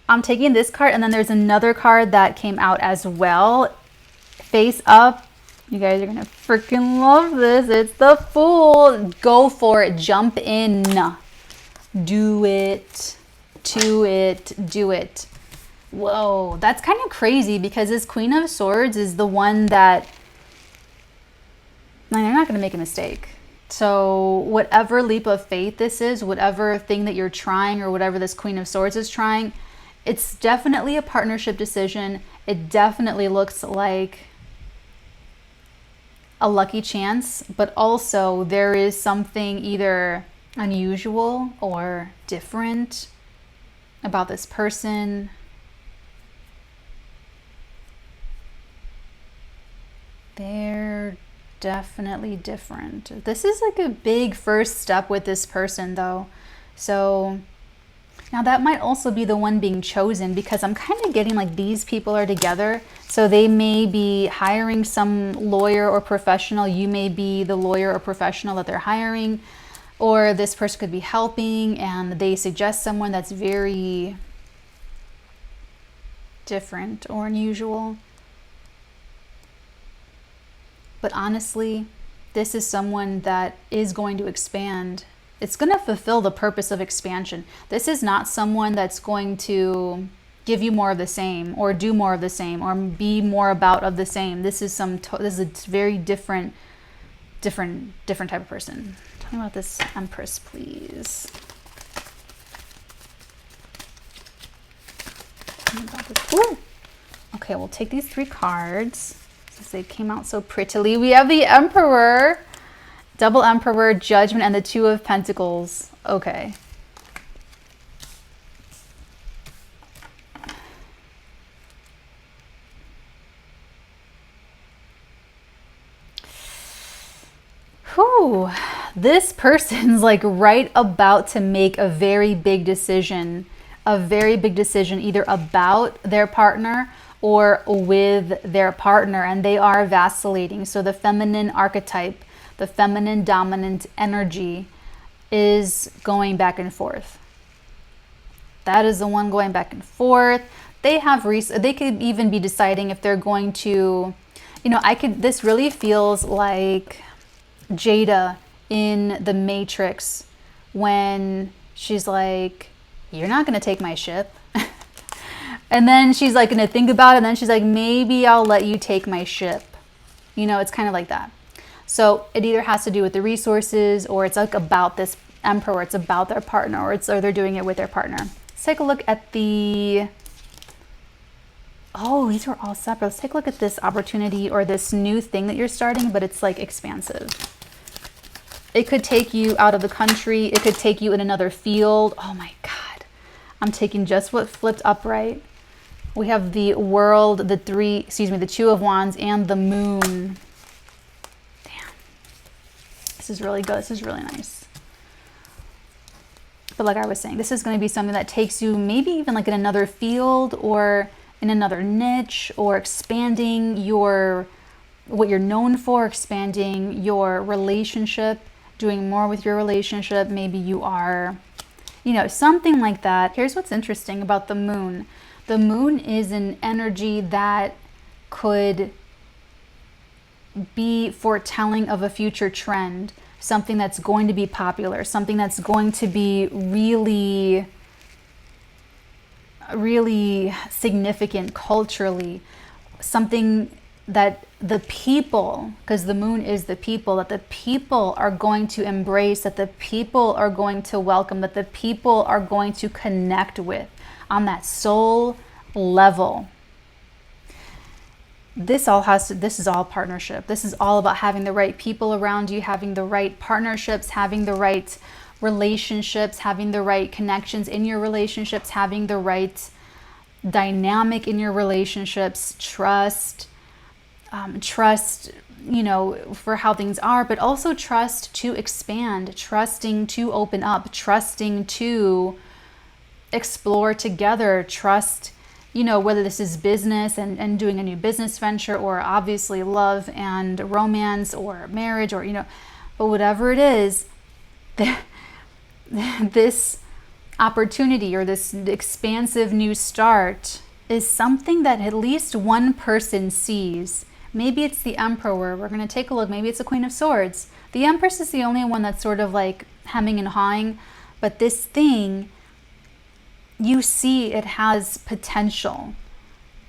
I'm taking this card, and then there's another card that came out as well. Face up. You guys are gonna freaking love this. It's the Fool. Go for it. Jump in. Do it. Do it. Do it. Whoa, that's kind of crazy because this Queen of Swords is the one that, they're not gonna make a mistake. So whatever leap of faith this is, whatever thing that you're trying, or whatever this Queen of Swords is trying, it's definitely a partnership decision. It definitely looks like a lucky chance, but also there is something either unusual or different about this person. They're definitely different. This is like a big first step with this person though. So now that might also be the one being chosen, because I'm kind of getting like these people are together. So they may be hiring some lawyer or professional. You may be the lawyer or professional that they're hiring, or this person could be helping and they suggest someone that's very different or unusual. But honestly, this is someone that is going to expand. It's going to fulfill the purpose of expansion. This is not someone that's going to give you more of the same, or do more of the same, or be more about of the same. This is this is a very different type of person. Tell me about this Empress, please. Tell me about this. Ooh. Okay, we'll take these 3 cards since they came out so prettily. We have the Emperor, Double Emperor, Judgment, and the Two of Pentacles. Okay. Whew. This person's like right about to make a very big decision. A very big decision either about their partner or with their partner, and they are vacillating. So the feminine archetype, the feminine dominant energy is going back and forth. That is the one going back and forth. They have they could even be deciding if they're going to, you know, this really feels like Jada in The Matrix when she's like, you're not gonna take my ship. And then she's like gonna think about it, and then she's like, maybe I'll let you take my ship. You know, it's kind of like that. So it either has to do with the resources, or it's like about this emperor, it's about their partner, or they're doing it with their partner. Let's take a look at the, oh, these are all separate. Let's take a look at this opportunity or this new thing that you're starting, but it's like expansive. It could take you out of the country. It could take you in another field. Oh my God. I'm taking just what flipped upright. We have the World, the Two of Wands, and the Moon. Damn. This is really good. This is really nice. But like I was saying, this is going to be something that takes you maybe even like in another field or in another niche, or expanding what you're known for, expanding your relationship, doing more with your relationship. Maybe you are, you know, something like that. Here's what's interesting about the Moon. The Moon is an energy that could be foretelling of a future trend, something that's going to be popular, something that's going to be really, really significant culturally, something that the people, because the Moon is the people, that the people are going to embrace, that the people are going to welcome, that the people are going to connect with on that soul level. This is all partnership. This is all about having the right people around you, having the right partnerships, having the right relationships, having the right connections in your relationships, having the right dynamic in your relationships, trust, you know, for how things are, but also trust to expand, trusting to open up, trusting to explore together, trust, you know, whether this is business and doing a new business venture, or obviously love and romance or marriage, or, you know, but whatever it is, this opportunity or this expansive new start is something that at least one person sees. Maybe it's the Emperor. We're going to take a look. Maybe it's the Queen of Swords. The Empress is the only one that's sort of like hemming and hawing, but this thing, you see it has potential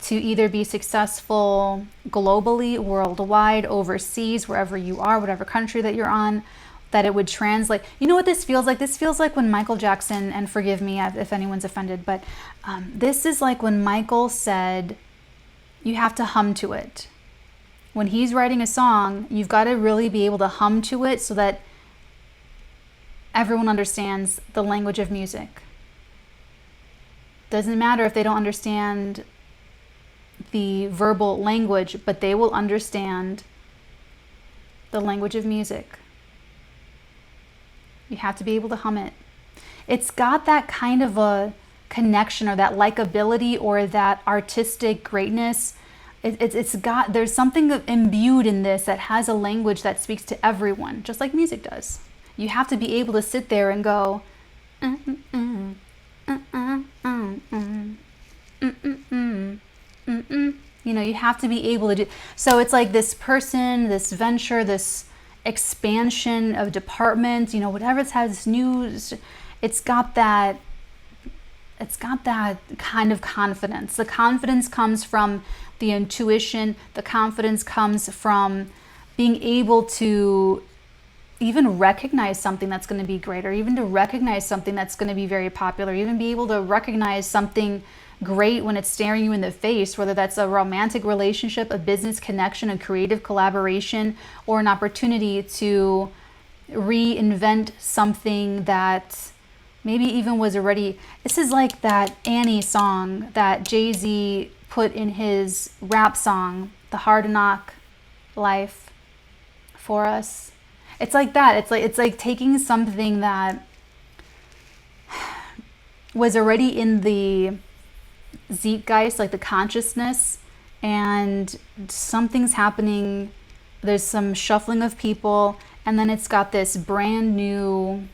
to either be successful globally, worldwide, overseas, wherever you are, whatever country that you're on, that it would translate. You know what this feels like? This feels like when Michael Jackson, and forgive me if anyone's offended, but this is like when Michael said, you have to hum to it. When he's writing a song, you've got to really be able to hum to it so that everyone understands the language of music. Doesn't matter if they don't understand the verbal language, but they will understand the language of music. You have to be able to hum it. It's got that kind of a connection, or that likability, or that artistic greatness. There's something imbued in this that has a language that speaks to everyone, just like music does. You have to be able to sit there and go, you know, you have to be able to do. So it's like this person, this venture, this expansion of department, you know, whatever it has news, it's got that kind of confidence. The confidence comes from the intuition. The confidence comes from being able to even recognize something that's going to be great, or even to recognize something that's going to be very popular, even be able to recognize something great when it's staring you in the face, whether that's a romantic relationship, a business connection, a creative collaboration, or an opportunity to reinvent something that maybe even was already, this is like that Annie song that Jay-Z put in his rap song, The Hard Knock Life for us. It's like that. It's like taking something that was already in the Zeitgeist, like the consciousness, and something's happening. There's some shuffling of people, and then it's got this brand new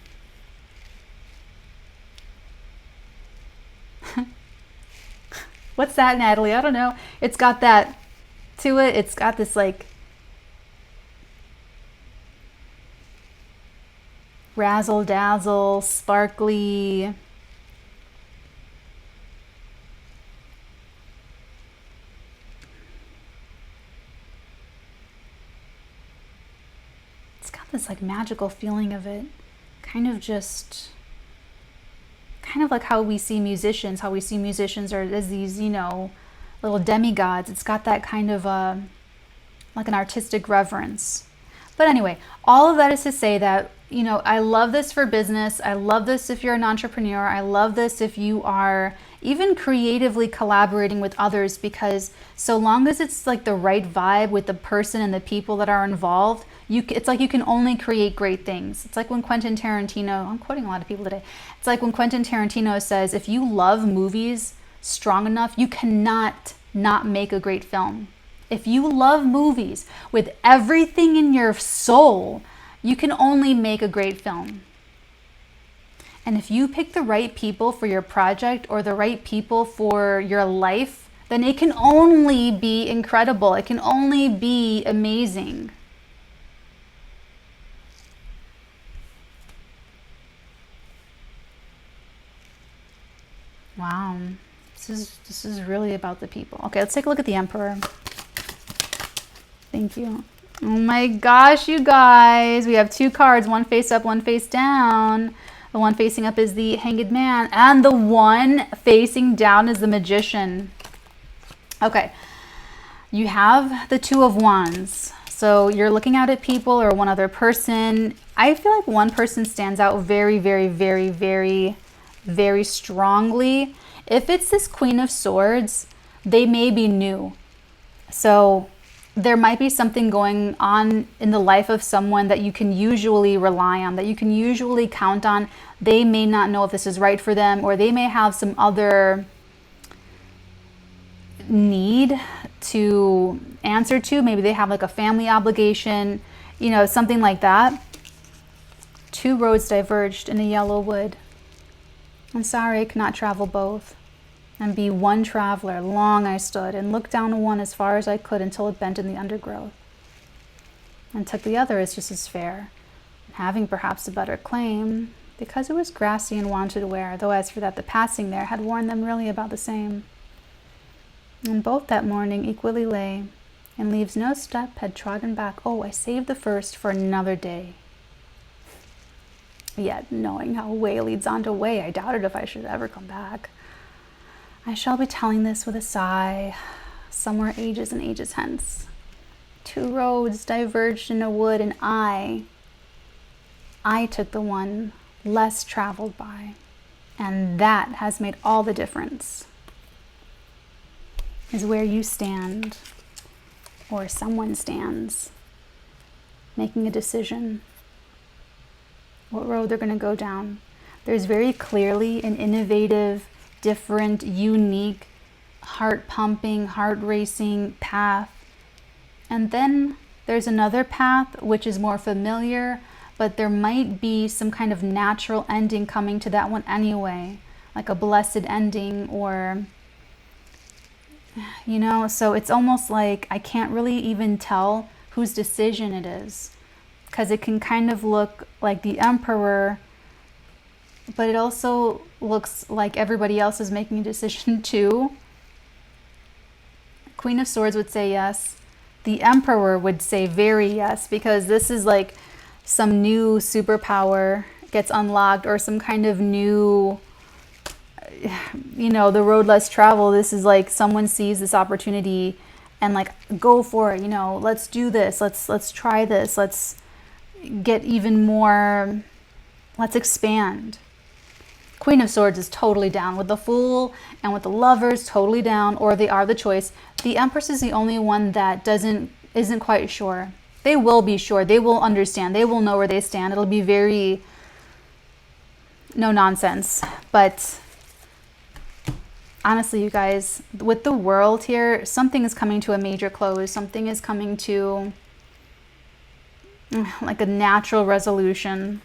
what's that, Natalie? I don't know. It's got that to it. It's got this like razzle dazzle, sparkly, it's got this like magical feeling of it, kind of like how we see musicians, are as these, you know, little demigods. It's got that kind of like an artistic reverence. But anyway, all of that is to say that, you know, I love this for business. I love this if you're an entrepreneur. I love this if you are even creatively collaborating with others, because so long as it's like the right vibe with the person and the people that are involved, it's like you can only create great things. It's like when Quentin Tarantino, I'm quoting a lot of people today. It's like when Quentin Tarantino says, if you love movies strong enough, you cannot not make a great film. If you love movies with everything in your soul, you can only make a great film. And if you pick the right people for your project or the right people for your life, then it can only be incredible. It can only be amazing. Wow, this is really about the people. Okay, let's take a look at the Emperor. Thank you. Oh my gosh, you guys. We have two cards, one face up, one face down. The one facing up is the Hanged Man, and the one facing down is the Magician. Okay, you have the Two of Wands. So you're looking out at people or one other person. I feel like one person stands out very, very, very, very, very strongly. If it's this Queen of Swords, they may be new. So there might be something going on in the life of someone that you can usually rely on, that you can usually count on. They may not know if this is right for them, or they may have some other need to answer to. Maybe they have like a family obligation, you know, something like that. Two roads diverged in a yellow wood. I'm sorry I could not travel both. And be one traveler, long I stood, and looked down one as far as I could until it bent in the undergrowth, and took the other as just as fair, and having perhaps a better claim, because it was grassy and wanted wear, though as for that the passing there had worn them really about the same. And both that morning equally lay, and leaves no step had trodden back. Oh, I saved the first for another day. Yet, knowing how way leads on to way, I doubted if I should ever come back. I shall be telling this with a sigh, somewhere ages and ages hence. Two roads diverged in a wood, and I took the one less traveled by. And that has made all the difference, is where you stand, or someone stands, making a decision, what road they're going to go down. There's very clearly an innovative, different, unique, heart-pumping, heart-racing path. And then there's another path which is more familiar, but there might be some kind of natural ending coming to that one anyway, like a blessed ending, or, you know, so it's almost like I can't really even tell whose decision it is, because it can kind of look like the Emperor, but it also looks like everybody else is making a decision too. Queen of Swords would say yes. The Emperor would say very yes, because this is like some new superpower gets unlocked, or some kind of new, you know, the road less traveled. This is like someone sees this opportunity and like, go for it, you know, let's do this, let's try this, let's, get even more, let's expand. Queen of Swords is totally down with the Fool, and with the Lovers totally down, or they are the choice. The Empress is the only one that isn't quite sure. They will be sure. They will understand. They will know where they stand. It'll be very no nonsense. But honestly, you guys, with the World here, something is coming to a major close. Something is coming to like a natural resolution.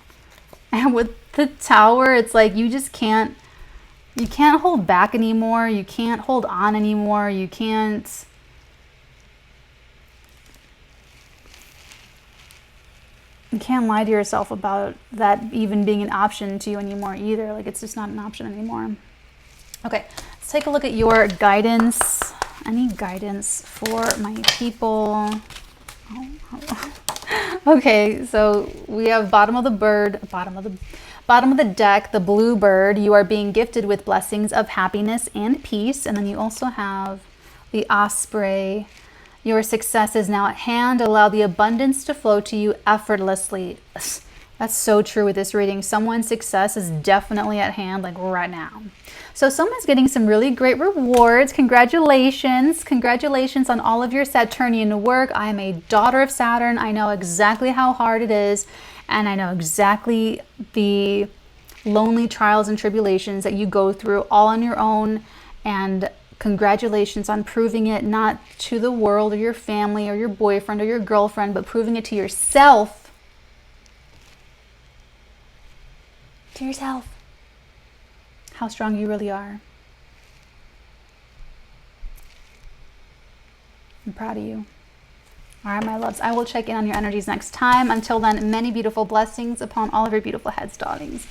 And with the Tower, it's like you just can't hold back anymore. You can't hold on anymore. You can't lie to yourself about that even being an option to you anymore either. Like, it's just not an option anymore. Okay, let's take a look at your guidance. Any guidance for my people? Okay, so we have bottom of the deck, the blue bird. You are being gifted with blessings of happiness and peace. And then you also have the osprey. Your success is now at hand. Allow the abundance to flow to you effortlessly. That's so true with this reading. Someone's success is definitely at hand, like right now. So someone's getting some really great rewards. Congratulations. Congratulations on all of your Saturnian work. I am a daughter of Saturn. I know exactly how hard it is. And I know exactly the lonely trials and tribulations that you go through all on your own. And congratulations on proving it, not to the world or your family or your boyfriend or your girlfriend, but proving it to yourself. To yourself. How strong you really are. I'm proud of you. All right, my loves, I will check in on your energies next time. Until then, many beautiful blessings upon all of your beautiful heads, darlings.